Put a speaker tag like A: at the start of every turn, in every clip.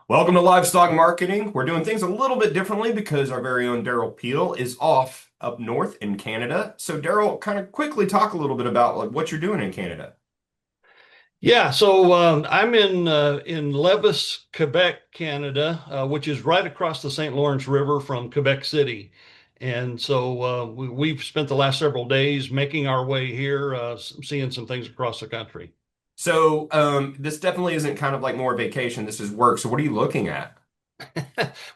A: Welcome to Livestock Marketing. We're doing things a little bit differently because our very own Derrell Peel is off up north in Canada. So, Derrell, kind of quickly talk a little bit about what you're doing in Canada.
B: I'm in Levis, Quebec, Canada, which is right across the St. Lawrence River from Quebec City. We've spent the last several days making our way here, seeing some things across the country.
A: So, this definitely isn't kind of like more vacation. This is work. So, what are you looking at?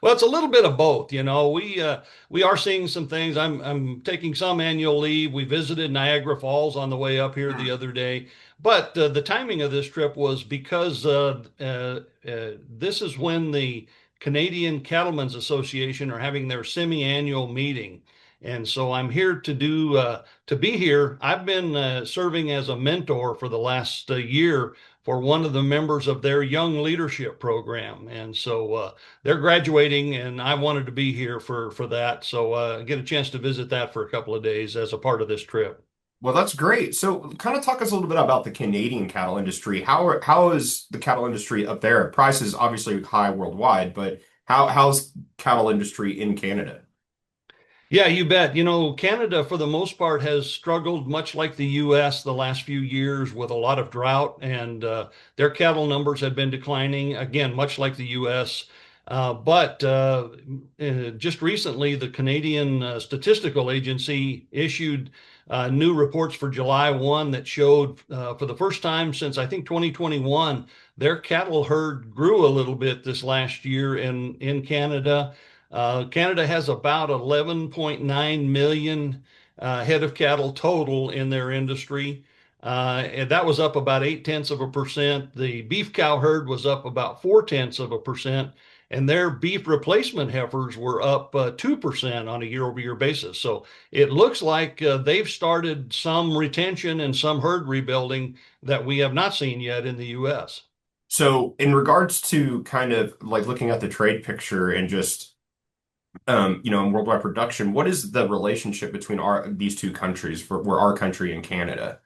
B: Well, it's a little bit of both. We are seeing some things. I'm taking some annual leave. We visited Niagara Falls on the way up here the other day, but the timing of this trip was because this is when the Canadian Cattlemen's Association are having their semi-annual meeting. And so I'm here to be here. I've been serving as a mentor for the last year for one of the members of their young leadership program. They're graduating, and I wanted to be here for that. Get a chance to visit that for a couple of days as a part of this trip.
A: Well, that's great. So, kind of talk us a little bit about the Canadian cattle industry. How is the cattle industry up there? Price is obviously high worldwide, but how's cattle industry in Canada?
B: Yeah, you bet. Canada, for the most part, has struggled much like the U.S. the last few years with a lot of drought, and their cattle numbers have been declining, again, much like the U.S. Just recently, the Canadian Statistical Agency issued new reports for July 1 that showed for the first time since I think 2021, their cattle herd grew a little bit this last year in Canada. Canada has about 11.9 million head of cattle total in their industry. And that was up about 0.8%. The beef cow herd was up about 0.4%, and their beef replacement heifers were up 2% on a year-over-year basis. So it looks like they've started some retention and some herd rebuilding that we have not seen yet in the U.S.
A: So, in regards to kind of like looking at the trade picture and just in worldwide production, what is the relationship between our these two countries for our country and Canada?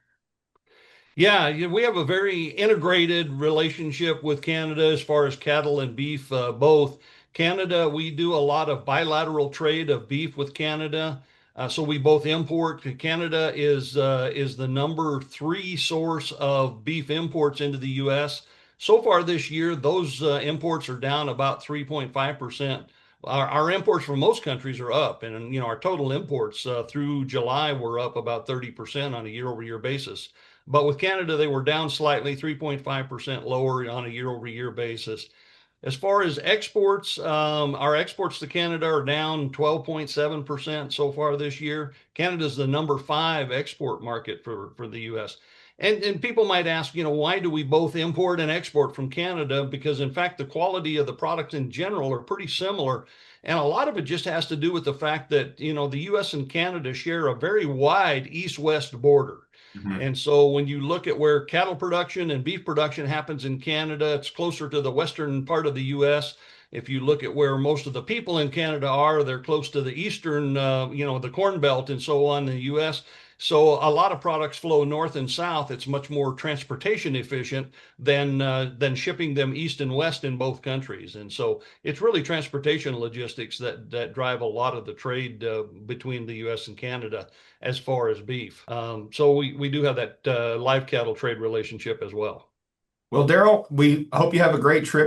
B: Yeah, we have a very integrated relationship with Canada as far as cattle and beef, both. Canada, we do a lot of bilateral trade of beef with Canada. So we both import. Canada is the number three source of beef imports into the U.S. So far this year, those imports are down about 3.5%. Our imports from most countries are up, and our total imports through July were up about 30% on a year-over-year basis. But with Canada, they were down slightly, 3.5% lower on a year-over-year basis. As far as exports, our exports to Canada are down 12.7% so far this year. Canada is the number five export market for the U.S. And people might ask, why do we both import and export from Canada? Because in fact, the quality of the products in general are pretty similar. And a lot of it just has to do with the fact that, the U.S. and Canada share a very wide east-west border.
A: Mhm.
B: And so when you look at where cattle production and beef production happens in Canada, it's closer to the western part of the U.S. If you look at where most of the people in Canada are, they're close to the eastern, the Corn Belt and so on in the U.S. So a lot of products flow north and south. It's much more transportation efficient than shipping them east and west in both countries. And so it's really transportation logistics that drive a lot of the trade between the U.S. and Canada as far as beef. So we do have that live cattle trade relationship as well.
A: Well, Daryl, we hope you have a great trip.